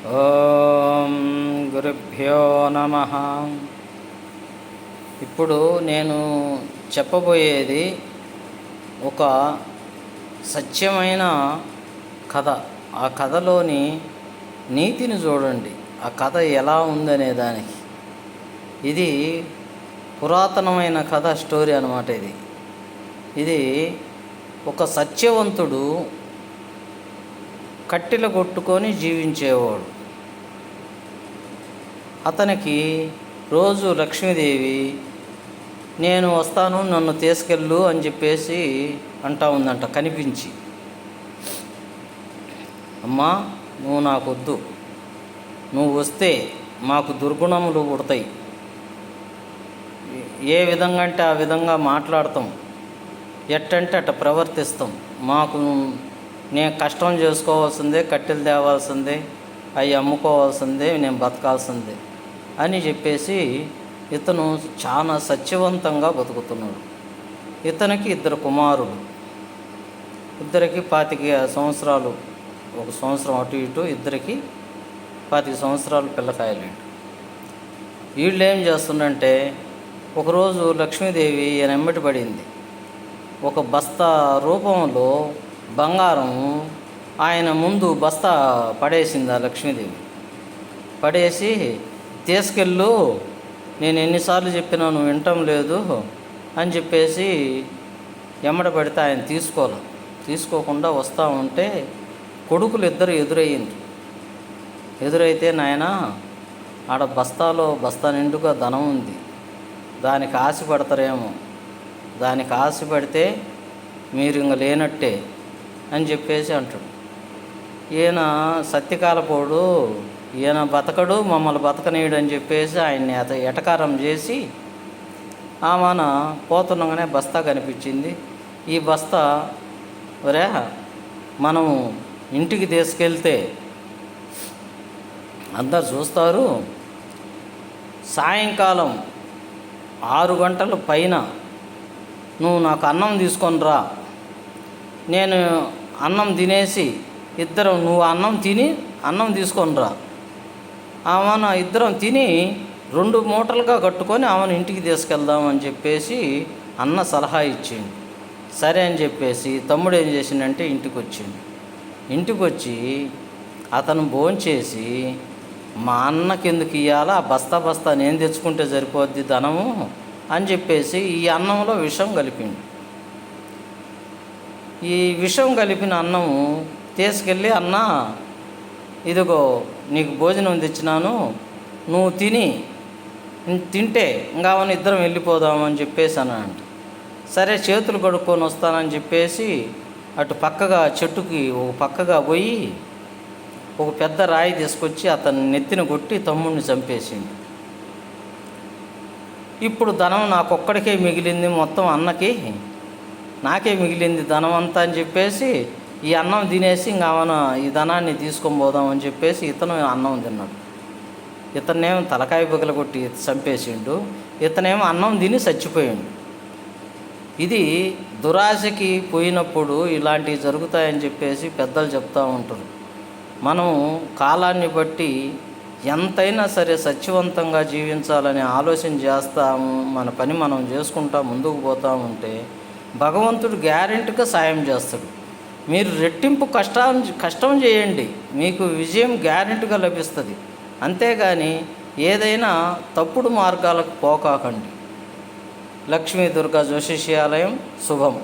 ఓం గురుభ్యో నమః. ఇప్పుడు నేను చెప్పబోయేది ఒక సత్యమైన కథ. ఆ కథలోని నీతిని చూడండి. ఆ కథ ఎలా ఉందనే దానికి ఇది పురాతనమైన కథ, స్టోరీ అన్నమాట. ఇది ఒక సత్యవంతుడు కట్టెల కొట్టుకొని జీవించేవాడు. అతనికి రోజు లక్ష్మీదేవి నేను వస్తాను, నన్ను తీసుకెళ్ళు అని చెప్పేసి అంటా ఉందంట కనిపించి. అమ్మా, నువ్వు నాకొద్దు, నువ్వు వస్తే మాకు దుర్గుణములు పుడతాయి, ఏ విధంగా అంటే ఆ విధంగా మాట్లాడతాం, ఎట్టంటే అట్ట ప్రవర్తిస్తాం, మాకు నేను కష్టం చేసుకోవాల్సిందే, కట్టెలు తేవాల్సిందే, అవి అమ్ముకోవాల్సిందే, నేను బతకాల్సిందే అని చెప్పేసి ఇతను చాలా సత్యవంతంగా బతుకుతున్నాడు. ఇతనికి 2 కుమారులు, ఇద్దరికి 25 సంవత్సరాలు, 1 సంవత్సరం అటు ఇటు, ఇద్దరికి 25 సంవత్సరాలు పిల్లకాయలు. వీళ్ళు ఏం చేస్తుందంటే, ఒకరోజు లక్ష్మీదేవి ఈయన ఎమ్మటి పడింది. ఒక బస్తా రూపంలో బంగారం ఆయన ముందు బస్తా పడేసింది. ఆ లక్ష్మీదేవి పడేసి, తీసుకెళ్ళు, నేను ఎన్నిసార్లు చెప్పినా నువ్వు వినటం లేదు అని చెప్పేసి ఎమ్మట పడితే ఆయన తీసుకోకుండా వస్తూ ఉంటే కొడుకులు 2 ఎదురైతే, నాయన ఆడ బస్తా నిండుగా ధనం ఉంది, దానికి ఆశపడతారేమో, దానికి ఆశపడితే మీరు ఇంక లేనట్టే అని చెప్పేసి అంటాడు. ఈయన సత్యకాలపోడు, ఈయన బతకడు, మమ్మల్ని బతకనీయుడు అని చెప్పేసి ఆయన్ని ఎటకారం చేసి ఆమెన పోతుండగానే బస్తా కనిపించింది. ఈ బస్తా ఒరే మనం ఇంటికి తీసుకెళ్తే అందరు చూస్తారు, సాయంకాలం 6 గంటల పైన నువ్వు నాకు అన్నం తీసుకొని రా, నేను అన్నం తినేసి ఇద్దరం, నువ్వు అన్నం తిని అన్నం తీసుకొని రా, ఆమెను ఇద్దరం తిని 2 మూటలుగా కట్టుకొని ఆమెను ఇంటికి తీసుకెళ్దామని చెప్పేసి అన్న సలహా ఇచ్చిండు. సరే అని చెప్పేసి తమ్ముడు ఏం చేసిండంటే ఇంటికి వచ్చి అతను భోంచేసి, మా అన్నకి ఎందుకు ఇవ్వాలా, బస్తా నేను తెచ్చుకుంటే సరిపోద్ది ధనము అని చెప్పేసి ఈ అన్నంలో విషం కలిపిండు. ఈ విషం కలిపిన అన్నము తీసుకెళ్ళి, అన్న ఇదిగో నీకు భోజనం తెచ్చినాను, నువ్వు తింటే ఇంకా అవన్నీ ఇద్దరం వెళ్ళిపోదామని చెప్పేసి అన్నాడు. సరే చేతులు కడుక్కొని వస్తానని చెప్పేసి అటు పక్కగా చెట్టుకి ఒక పక్కగా పోయి ఒక పెద్ద రాయి తీసుకొచ్చి అతన్ని నెత్తిన కొట్టి తమ్ముడిని చంపేసిండు. ఇప్పుడు ధనం నాకొక్కడికే మిగిలింది, మొత్తం అన్నకి నాకే మిగిలింది ధనం అంతా అని చెప్పేసి ఈ అన్నం తినేసి ఇంకా అవన ఈ ధనాన్ని తీసుకొని పోదామని చెప్పేసి ఇతను అన్నం తిన్నాడు. ఇతనేమో తలకాయ బగల కొట్టి చంపేసిండు, ఇతనేమో అన్నం తిని చచ్చిపోయిండు. ఇది దురాశకి పోయినప్పుడు ఇలాంటివి జరుగుతాయని చెప్పేసి పెద్దలు చెప్తూ ఉంటారు. మనం కాలాన్ని బట్టి ఎంతైనా సరే సత్యవంతంగా జీవించాలని ఆలోచన చేస్తాము, మన పని మనం చేసుకుంటా ముందుకు పోతూ ఉంటే భగవంతుడు గ్యారెంటీగా సాయం చేస్తాడు. మీరు రెట్టింపు కష్టం చేయండి, మీకు విజయం గ్యారెంటీగా లభిస్తుంది. అంతేగాని ఏదైనా తప్పుడు మార్గాలకు పోకాకండి. లక్ష్మీ దుర్గా జ్యోతిష్యాలయం శుభం.